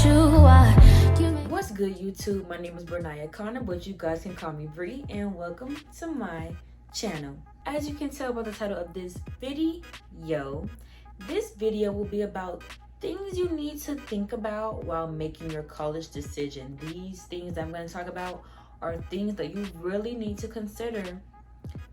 without you. What's good, YouTube? My name is Bernaya Connor, but you guys can call me Bree, and welcome to my channel. As you can tell by the title of this video will be about things you need to think about while making your college decision. These things that I'm going to talk about are things that you really need to consider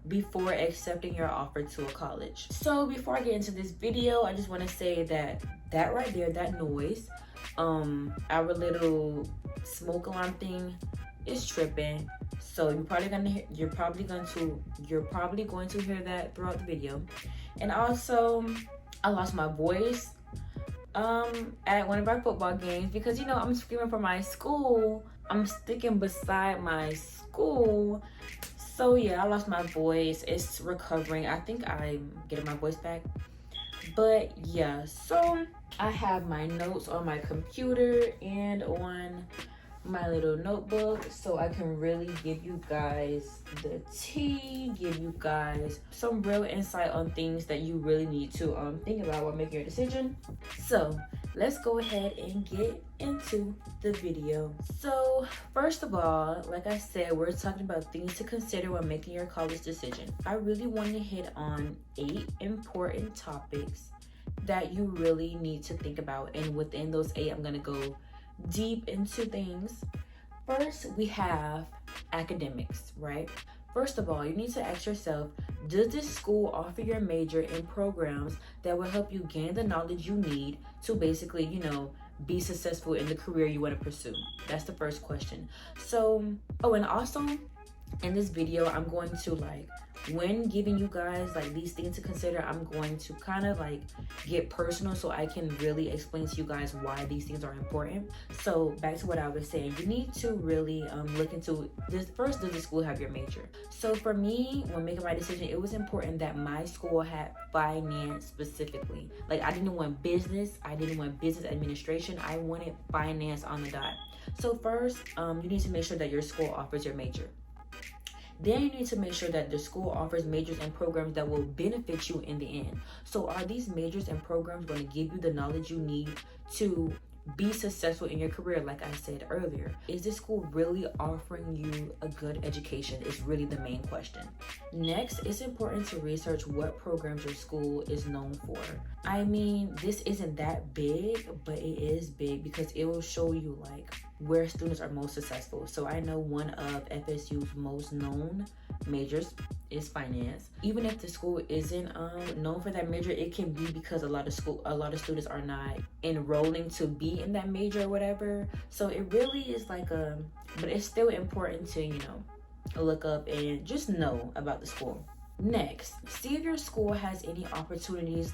before accepting your offer to a college. So before I get into this video, I just want to say that right there, that noise, our little smoke alarm thing is tripping. So you're probably going to hear that throughout the video. And also, I lost my voice at one of our football games because I'm screaming for my school. I'm sticking beside my school. So yeah, I lost my voice. It's recovering. I think I'm getting my voice back. But yeah, so I have my notes on my computer and on my little notebook, so I can really give you guys the tea, give you guys some real insight on things that you really need to think about while making your decision. So let's go ahead and get into the video. So first of all, like I said, we're talking about things to consider when making your college decision. I really want to hit on 8 important topics that you really need to think about, and within those 8, I'm gonna go deep into things. First, we have academics, right? First of all, you need to ask yourself, does this school offer your major in programs that will help you gain the knowledge you need to basically, be successful in the career you want to pursue? That's the first question. So, and also in this video, I'm going to when giving you guys these things to consider, I'm going to kind of get personal so I can really explain to you guys why these things are important. So back to what I was saying, you need to really look into this. First, does the school have your major? So for me, when making my decision, it was important that my school had finance specifically. I didn't want business. I didn't want business administration. I wanted finance on the dot. So first, you need to make sure that your school offers your major. Then you need to make sure that the school offers majors and programs that will benefit you in the end. So are these majors and programs going to give you the knowledge you need to be successful in your career? Like I said earlier, is this school really offering you a good education? Is really the main question. Next, it's important to research what programs your school is known for. I mean, this isn't that big, but it is big because it will show you where students are most successful. So I know one of FSU's most known majors is finance. Even if the school isn't known for that major, it can be because a lot of students are not enrolling to be in that major or whatever. So it really is but it's still important to look up and just know about the school. Next, see if your school has any opportunities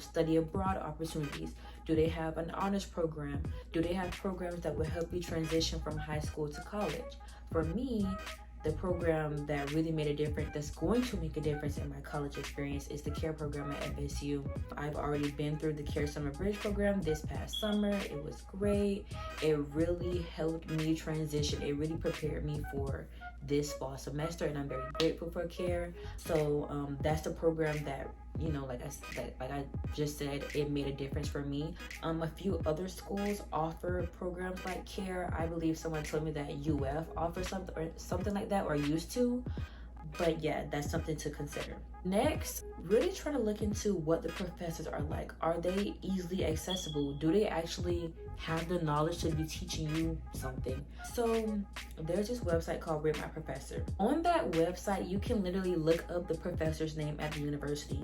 study abroad opportunities. Do they have an honors program? Do they have programs that will help you transition from high school to college? For me, the program that really made a difference, that's going to make a difference in my college experience, is the CARE program at FSU. I've already been through the CARE Summer Bridge program this past summer. It was great. It really helped me transition. It really prepared me for this fall semester, and I'm very grateful for CARE. So that's the program that like I just said, it made a difference for me. A few other schools offer programs like CARE. I believe someone told me that UF offers something like that, or used to. But yeah, that's something to consider. Next, really try to look into what the professors are like. Are they easily accessible? Do they actually have the knowledge to be teaching you something? So there's this website called Rate My Professor. On that website, you can literally look up the professor's name at the university,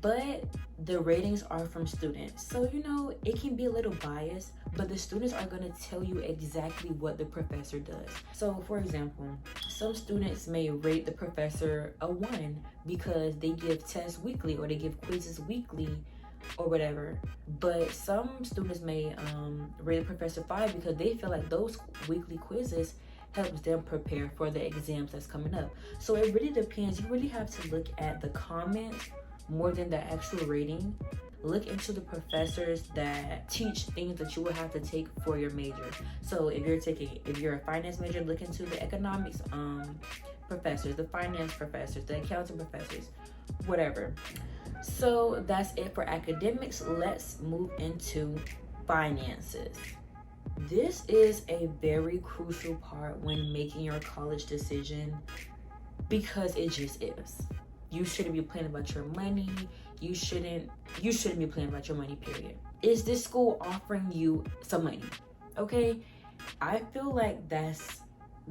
but the ratings are from students. So it can be a little biased, but the students are going to tell you exactly what the professor does. So for example, some students may rate the professor a 1 because they give tests weekly or they give quizzes weekly or whatever. But some students may rate the professor 5 because they feel like those weekly quizzes helps them prepare for the exams that's coming up. So it really depends. You really have to look at the comments more than the actual rating. Look into the professors that teach things that you will have to take for your major. So if you're a finance major, look into the economics professors, the finance professors, the accounting professors, whatever. So that's it for academics. Let's move into finances. This is a very crucial part when making your college decision, because it just is. You shouldn't be playing about your money. You shouldn't be playing about your money, period. Is this school offering you some money? Okay? I feel like that's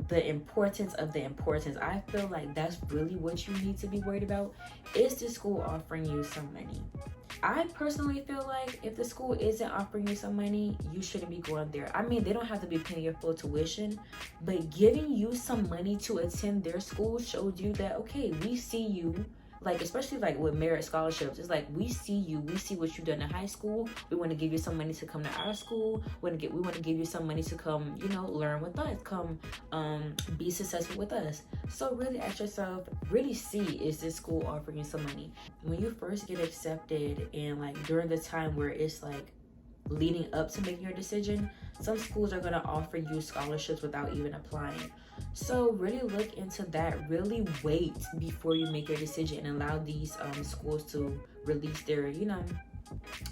the importance of the importance. I feel like that's really what you need to be worried about. Is the school offering you some money? I personally feel like if the school isn't offering you some money, you shouldn't be going there. I mean, they don't have to be paying your full tuition, but giving you some money to attend their school showed you that, okay, we see you. Like, especially like with merit scholarships, it's like, we see you, we see what you've done in high school. We want to give you some money to come to our school. We want to give you some money to come, learn with us, come be successful with us. So really ask yourself, really see, is this school offering you some money? When you first get accepted, and like during the time where it's like leading up to making your decision, some schools are going to offer you scholarships without even applying. So really look into that. Really wait before you make your decision, and allow these schools to release their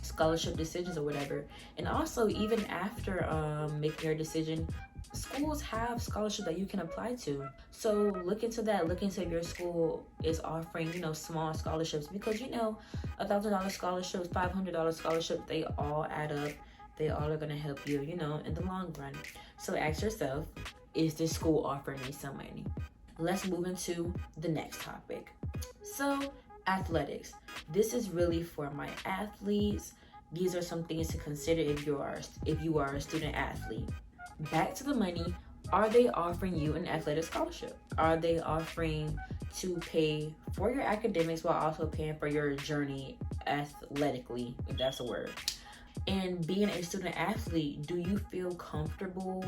scholarship decisions or whatever. And also, even after making your decision, schools have scholarships that you can apply to. So look into that. Look into if your school is offering small scholarships, because $1,000 scholarships, $500 scholarships, they all add up. They all are going to help you in the long run. So ask yourself, is this school offering me some money? Let's move into the next topic. So athletics. This is really for my athletes. These are some things to consider if you are a student athlete. Back to the money. Are they offering you an athletic scholarship? Are they offering to pay for your academics while also paying for your journey athletically, if that's a word? And being a student athlete, do you feel comfortable,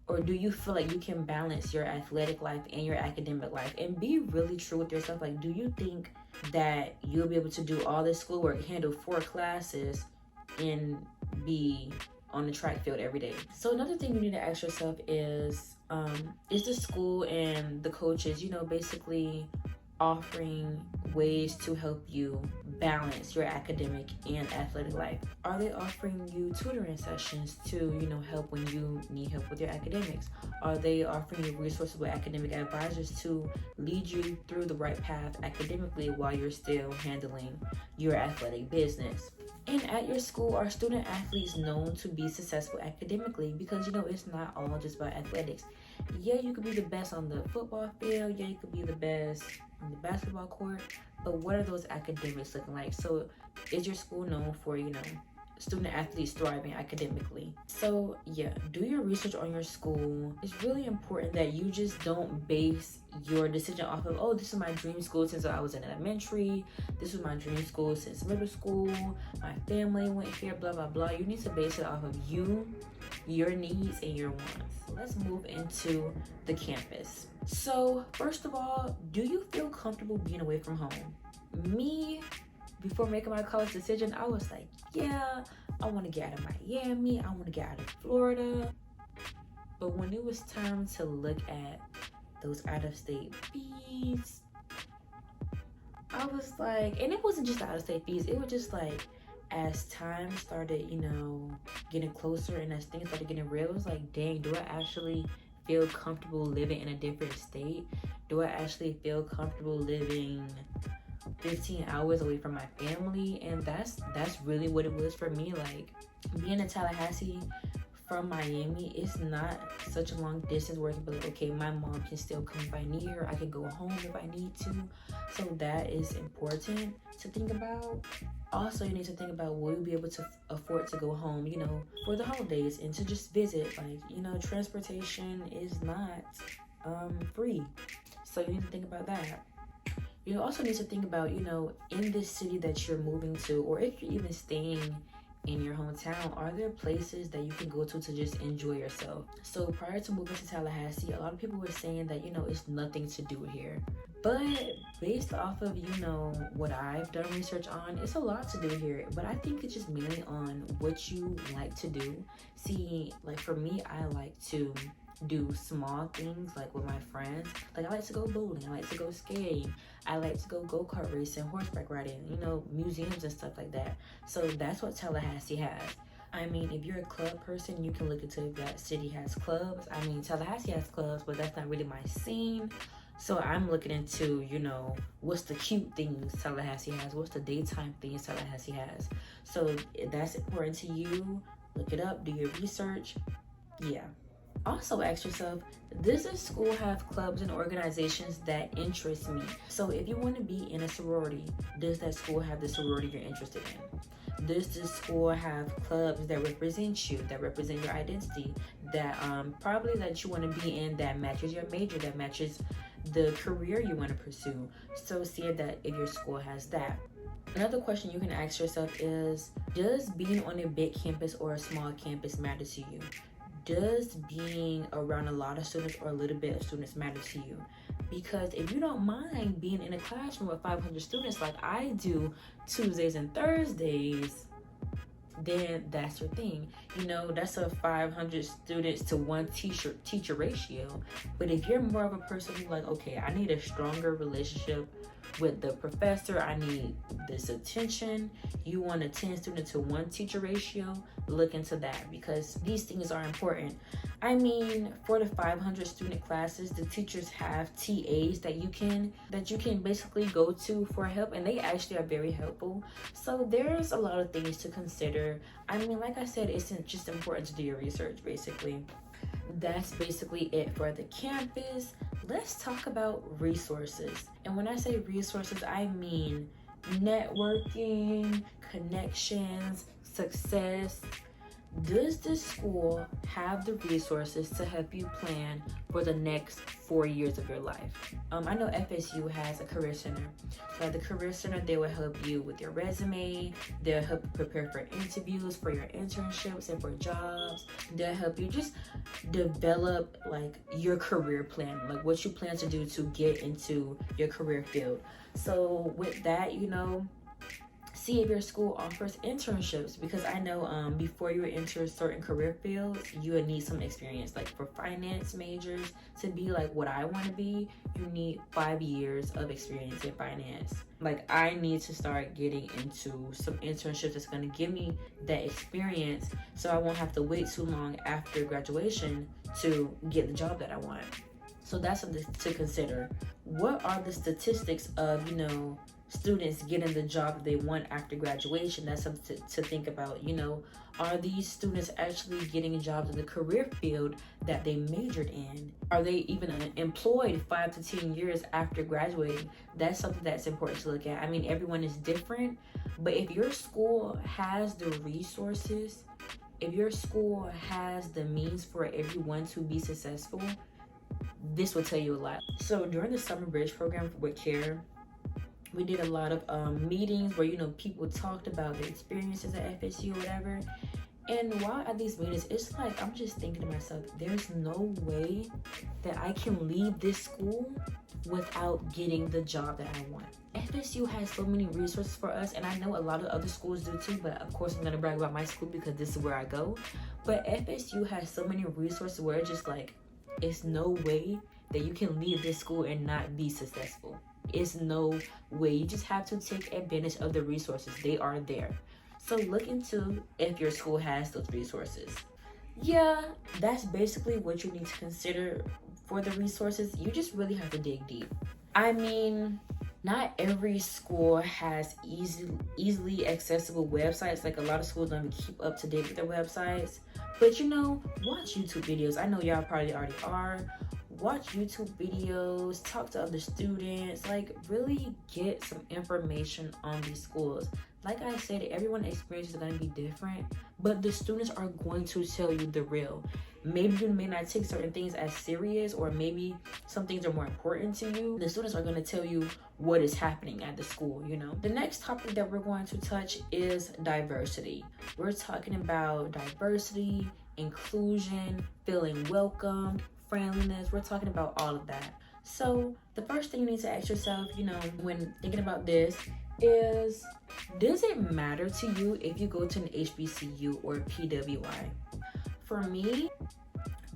or do you feel like you can balance your athletic life and your academic life? And be really true with yourself. Like, do you think that you'll be able to do all this schoolwork, handle 4 classes, and be on the track field every day? So another thing you need to ask yourself is the school and the coaches, basically offering ways to help you balance your academic and athletic life? Are they offering you tutoring sessions to, help when you need help with your academics? Are they offering you resources with academic advisors to lead you through the right path academically while you're still handling your athletic business? And at your school, are student athletes known to be successful academically? Because, it's not all just about athletics. Yeah, you could be the best on the football field. Yeah, you could be the best on the basketball court. But what are those academics looking like? So is your school known for, student athletes thriving academically? So yeah, do your research on your school. It's really important that you just don't base your decision off of, oh, this is my dream school since I was in elementary. This was my dream school since middle school. My family went here, blah, blah, blah. You need to base it off of you, your needs, and your wants. Let's move into the campus. So first of all, do you feel comfortable being away from home? Me, before making my college decision, I was like, yeah, I want to get out of Miami. I want to get out of Florida. But when it was time to look at those out-of-state fees, I was like, and it wasn't just out-of-state fees. It was just like, as time started, getting closer, and as things started getting real, it was like, dang, do I actually feel comfortable living in a different state? Do I actually feel comfortable living 15 hours away from my family? And that's really what it was for me. Like, being in Tallahassee from Miami, it's not such a long distance where I can be like, okay, my mom can still come if I need her. I can go home if I need to. So that is important to think about. Also, you need to think about, will you be able to afford to go home, for the holidays and to just visit? Like, transportation is not free. So you need to think about that. You also need to think about, in this city that you're moving to, or if you're even staying in your hometown, are there places that you can go to just enjoy yourself? So prior to moving to Tallahassee, a lot of people were saying that, it's nothing to do here. But based off of, what I've done research on, it's a lot to do here. But I think it's just mainly on what you like to do. See, like for me, I like to do small things like with my friends. Like, I like to go bowling, I like to go skating, I like to go go-kart racing, horseback riding, museums and stuff like that. So that's what Tallahassee has. I mean, if you're a club person, you can look into if that city has clubs. I mean, Tallahassee has clubs, but that's not really my scene. So I'm looking into, what's the cute things Tallahassee has? What's the daytime things Tallahassee has? So if that's important to you, look it up, do your research. Yeah. Also ask yourself, does this school have clubs and organizations that interest me? So if you want to be in a sorority, does that school have the sorority you're interested in? Does this school have clubs that represent you, that represent your identity, that probably that you want to be in, that matches your major, that matches the career you want to pursue? So see if your school has that. Another question you can ask yourself is, does being on a big campus or a small campus matter to you? Does being around a lot of students or a little bit of students matter to you? Because if you don't mind being in a classroom with 500 students like I do Tuesdays and Thursdays, then that's your thing. That's a 500 students to one teacher ratio. But if you're more of a person who's like, okay, I need a stronger relationship with the professor, I need this attention, you want a 10 student to one teacher ratio, look into that, because these things are important. I mean, for the 500 student classes, the teachers have TAs that you can basically go to for help, and they actually are very helpful. So there's a lot of things to consider. I mean, like I said, it's just important to do your research, basically. That's basically it for the campus. Let's talk about resources. And when I say resources, I mean networking, connections, success. Does the school have the resources to help you plan for the next 4 years of your life? I know FSU has a career center. So at the career center, they will help you with your resume. They'll help you prepare for interviews, for your internships, and for jobs. They'll help you just develop like your career plan, like what you plan to do to get into your career field. So with that, see if your school offers internships, because I know before you enter certain career fields, you would need some experience. Like for finance majors, to be like what I want to be, you need 5 years of experience in finance. Like I need to start getting into some internships that's going to give me that experience, so I won't have to wait too long after graduation to get the job that I want. So that's something to consider. What are the statistics of, students getting the job that they want after graduation? That's something to think about. Are these students actually getting jobs in the career field that they majored in? Are they even employed 5 to 10 years after graduating? That's something that's important to look at. I mean, everyone is different, but if your school has the resources, if your school has the means for everyone to be successful, this will tell you a lot. So during the summer bridge program with CARE, we did a lot of meetings where people talked about their experiences at FSU or whatever. And while at these meetings, it's like I'm just thinking to myself, there's no way that I can leave this school without getting the job that I want. FSU has so many resources for us, and I know a lot of other schools do too, but of course I'm gonna brag about my school because this is where I go. But FSU has so many resources where it's just like, it's no way that you can leave this school and not be successful. It's no way. You just have to take advantage of the resources. They are there. So look into if your school has those resources. Yeah, that's basically what you need to consider for the resources. You just really have to dig deep. I mean, not every school has easily accessible websites. Like a lot of schools don't even keep up to date with their websites. But watch YouTube videos. I know y'all probably already are. Watch YouTube videos, talk to other students, like really get some information on these schools. Like I said, everyone's experience is going to be different, but the students are going to tell you the real. Maybe you may not take certain things as serious, or maybe some things are more important to you. The students are going to tell you what is happening at the school, The next topic that we're going to touch is diversity. We're talking about diversity, inclusion, feeling welcomed, friendliness. We're talking about all of that. So the first thing you need to ask yourself, when thinking about this is, does it matter to you if you go to an HBCU or PWI? For me,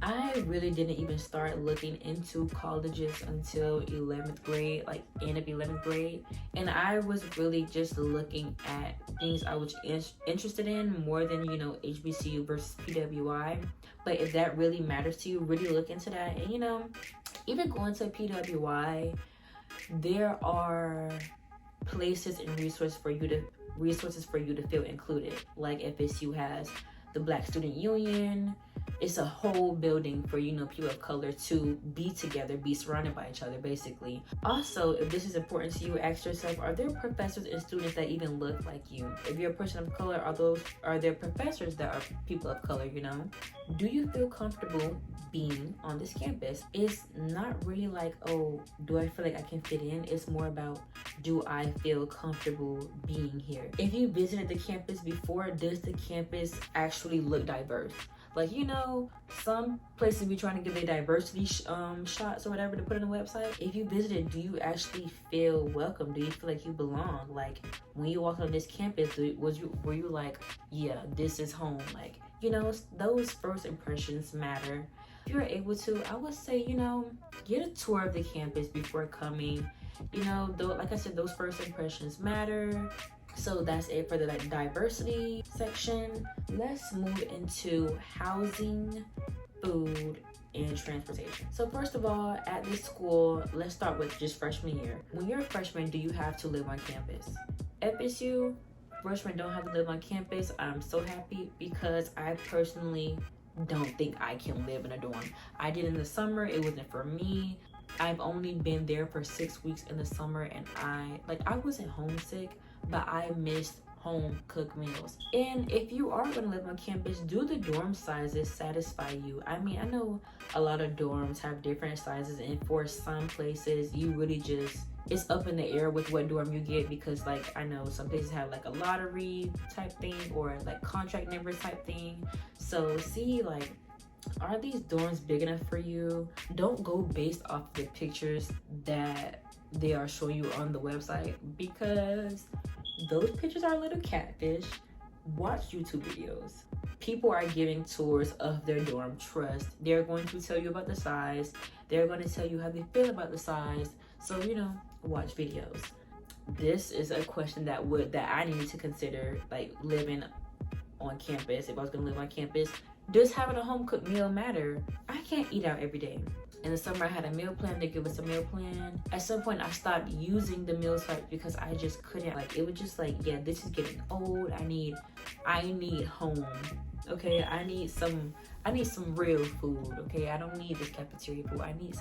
I really didn't even start looking into colleges until 11th grade, like end of 11th grade. And I was really just looking at things I was interested in more than, you know, HBCU versus PWI. But if that really matters to you, really look into that. And, you know, even going to PWI, there are places and resources for you to feel included. Like FSU has the Black Student Union. It's a whole building for, you know, people of color to be together, be surrounded by each other, basically. Also, if this is important to you, ask yourself, are there professors and students that even look like you? If you're a person of color, are there professors that are people of color, you know? Do you feel comfortable being on this campus? It's not really like, oh, do I feel like I can fit in? It's more about, do I feel comfortable being here? If you visited the campus before, does the campus actually look diverse? Like, you know, some places be trying to give their diversity shots or whatever to put on the website. If you visited, do you actually feel welcome? Do you feel like you belong? Like, when you walked on this campus, were you like, yeah, this is home? Like, you know, those first impressions matter. If you're able to, I would say, you know, get a tour of the campus before coming. You know, though, like I said, those first impressions matter. So that's it for the diversity section. Let's move into housing, food, and transportation. So first of all, at this school, let's start with just freshman year. When you're a freshman, do you have to live on campus? FSU, freshmen don't have to live on campus. I'm so happy because I personally don't think I can live in a dorm. I did in the summer, it wasn't for me. I've only been there for 6 weeks in the summer, and I wasn't homesick, but I missed home cooked meals. And if you are going to live on campus, do the dorm sizes satisfy you? I mean, I know a lot of dorms have different sizes, and for some places you really just, it's up in the air with what dorm you get, because like I know some places have like a lottery type thing or like contract numbers type thing. So see, like, are these dorms big enough for you? Don't go based off the pictures that they are showing you on the website, because those pictures are a little catfish. Watch YouTube videos. People are giving tours of their dorm. Trust. They're going to tell you about the size. They're going to tell you how they feel about the size. So, you know, watch videos. This is a question that I needed to consider, like living on campus. If I was going to live on campus, does having a home cooked meal matter? I can't eat out every day. In the summer, I had a meal plan. They give us a meal plan. At some point, I stopped using the meal site because I just couldn't. Like, it was just like, yeah, this is getting old. I need home. Okay, I need some real food. Okay, I don't need this cafeteria food. I need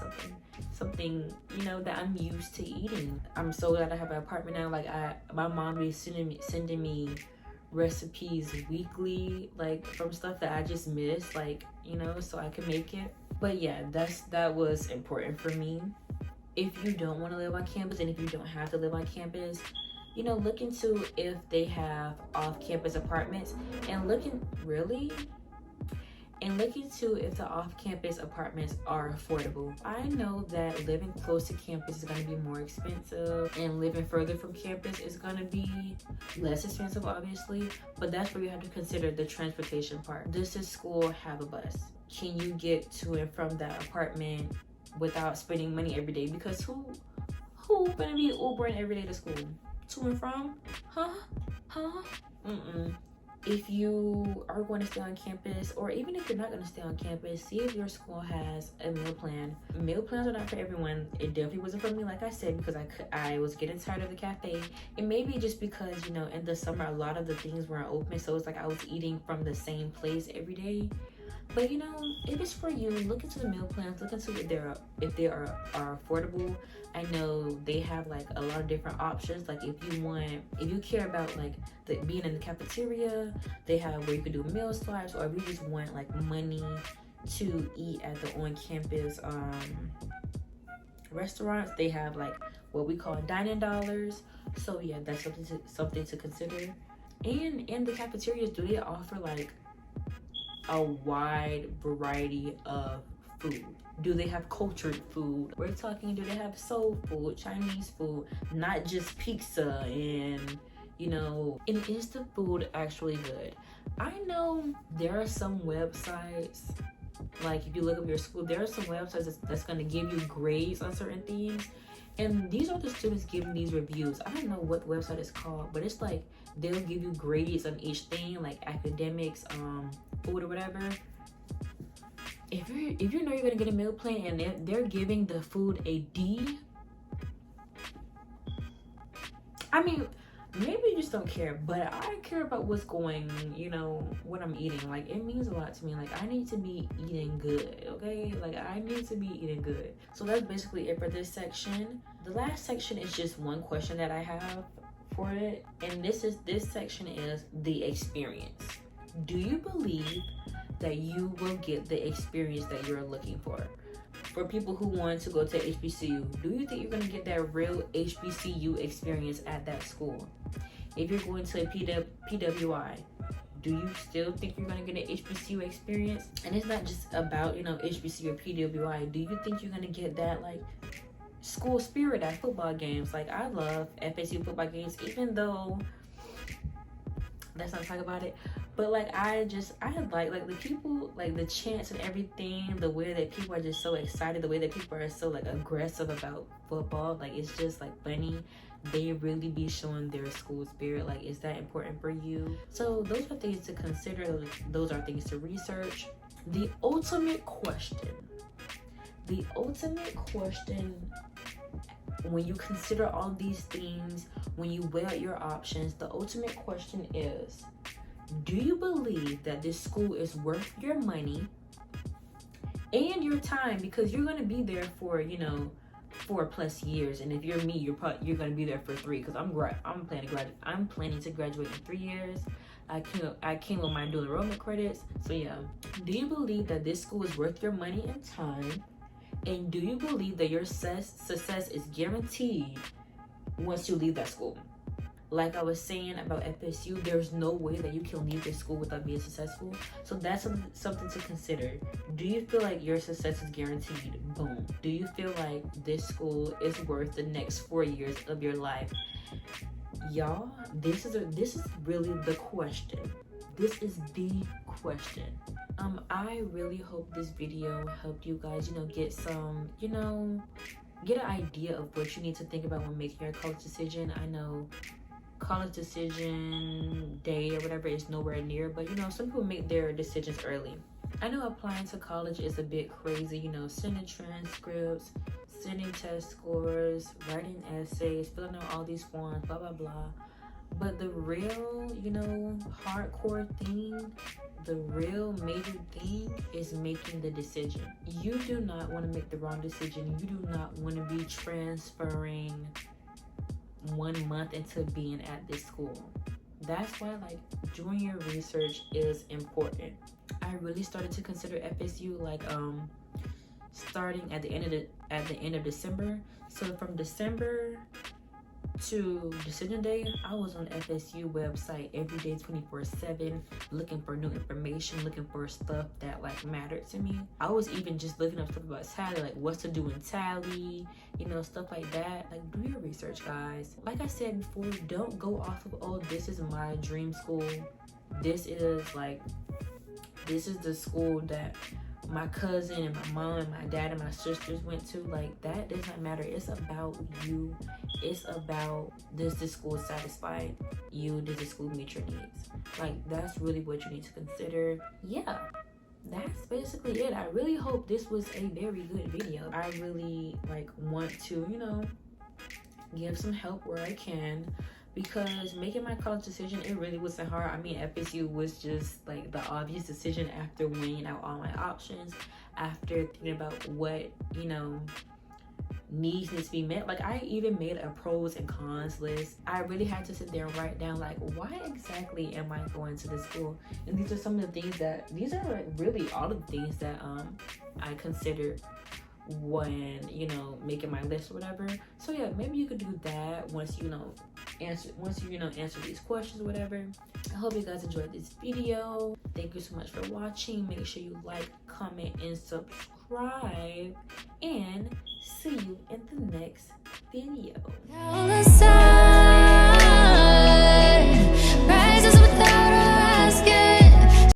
something, you know, that I'm used to eating. I'm so glad I have an apartment now. Like, my mom be sending me recipes weekly, like from stuff that I just miss, like, you know, so I can make it. But yeah, that was important for me. If you don't want to live on campus, and if you don't have to live on campus, you know, look into if they have off-campus apartments, and look into if the off-campus apartments are affordable. I know that living close to campus is going to be more expensive, and living further from campus is going to be less expensive, obviously, but that's where you have to consider the transportation part. Does this school have a bus? Can you get to and from that apartment without spending money every day? Because who gonna be Ubering every day to school? To and from? If you are going to stay on campus, or even if you're not going to stay on campus, see if your school has a meal plan. Meal plans are not for everyone. It definitely wasn't for me, like I said, because I was getting tired of the cafe. And maybe just because, you know, in the summer, a lot of the things weren't open, so it's like I was eating from the same place every day. But you know, if it's for you, look into the meal plans, look into if they are affordable. I know they have like a lot of different options. Like if you care about like being in the cafeteria, they have where you can do meal swaps, or if you just want like money to eat at the on-campus restaurants, they have like what we call dining dollars. So yeah, that's something to consider. And in the cafeterias, do they offer like a wide variety of food? Do they have cultured food? We're talking, do they have soul food, Chinese food, not just pizza? And you know, and is the food actually good? I know there are some websites Like if you look up your school, there are some websites that's going to give you grades on certain things, and these are the students giving these reviews. I don't know what website it's called, but it's like they'll give you grades on each thing, like academics, food or whatever. If you know you're gonna get a meal plan and they're giving the food a D, I mean, maybe you just don't care, but I care about what's going, you know, what I'm eating. Like, it means a lot to me. Like, I need to be eating good, okay? Like, I need to be eating good. So that's basically it for this section. The last section is just one question that I have for it, and this section is the experience. Do you believe that you will get the experience that you're looking for? For people who want to go to HBCU, do you think you're going to get that real HBCU experience at that school? If you're going to a PWI, do you still think you're going to get an HBCU experience? And it's not just about, you know, HBCU or PWI. Do you think you're going to get that, like, school spirit at football games? Like, I love FSU football games, even though let's not talk about it. But like I like the people, like the chants and everything, the way that people are just so excited, the way that people are so like aggressive about football, like it's just like funny. They really be showing their school spirit. Like, is that important for you? So those are things to consider. Those are things to research. The ultimate question, when you consider all these things, when you weigh out your options, the ultimate question is, do you believe that this school is worth your money and your time? Because you're going to be there for, you know, 4+ years. And if you're me, you're going to be there for 3, because I'm planning to graduate in 3 years. I came with my dual enrollment credits. So yeah, do you believe that this school is worth your money and time? And do you believe that your success is guaranteed once you leave that school? Like I was saying about FSU, there's no way that you can leave this school without being successful. So that's something to consider. Do you feel like your success is guaranteed? Boom. Do you feel like this school is worth the next 4 years of your life? Y'all, this is really the question. This is the question. I really hope this video helped you guys, you know, get some, you know, get an idea of what you need to think about when making your college decision. I know college decision day or whatever is nowhere near, but you know, some people make their decisions early. I know applying to college is a bit crazy, you know, sending transcripts, sending test scores, writing essays, filling out all these forms, blah blah blah. But the real, you know, hardcore thing, the real major thing is making the decision. You do not want to make the wrong decision. You do not want to be transferring 1 month into being at this school. That's why, like, doing your research is important. I really started to consider FSU like starting at the end of December. So from December to decision day, I was on FSU website every day 24/7, looking for new information, looking for stuff that like mattered to me. I was even just looking up stuff about Tally, like what's to do in Tally, you know, stuff like that. Like, do your research, guys. Like I said before, don't go off of, oh, this is my dream school, this is the school that my cousin and my mom and my dad and my sisters went to. Like, that doesn't matter. It's about you. It's about, does this school satisfy you? Does the school meet your needs? Like, that's really what you need to consider. Yeah, that's basically it. I really hope this was a very good video. I really like want to, you know, give some help where I can, because making my college decision, it really wasn't hard. I mean, FSU was just like the obvious decision after weighing out all my options, after thinking about what, you know, needs to be met. Like, I even made a pros and cons list. I really had to sit there and write down, like, why exactly am I going to this school? And these are some of the things that, these are like really all of the things that I considered when, you know, making my list or whatever. So yeah, maybe you could do that once you answer these questions or whatever. I hope you guys enjoyed this video. Thank you so much for watching. Make sure you like, comment, and subscribe, and see you in the next video.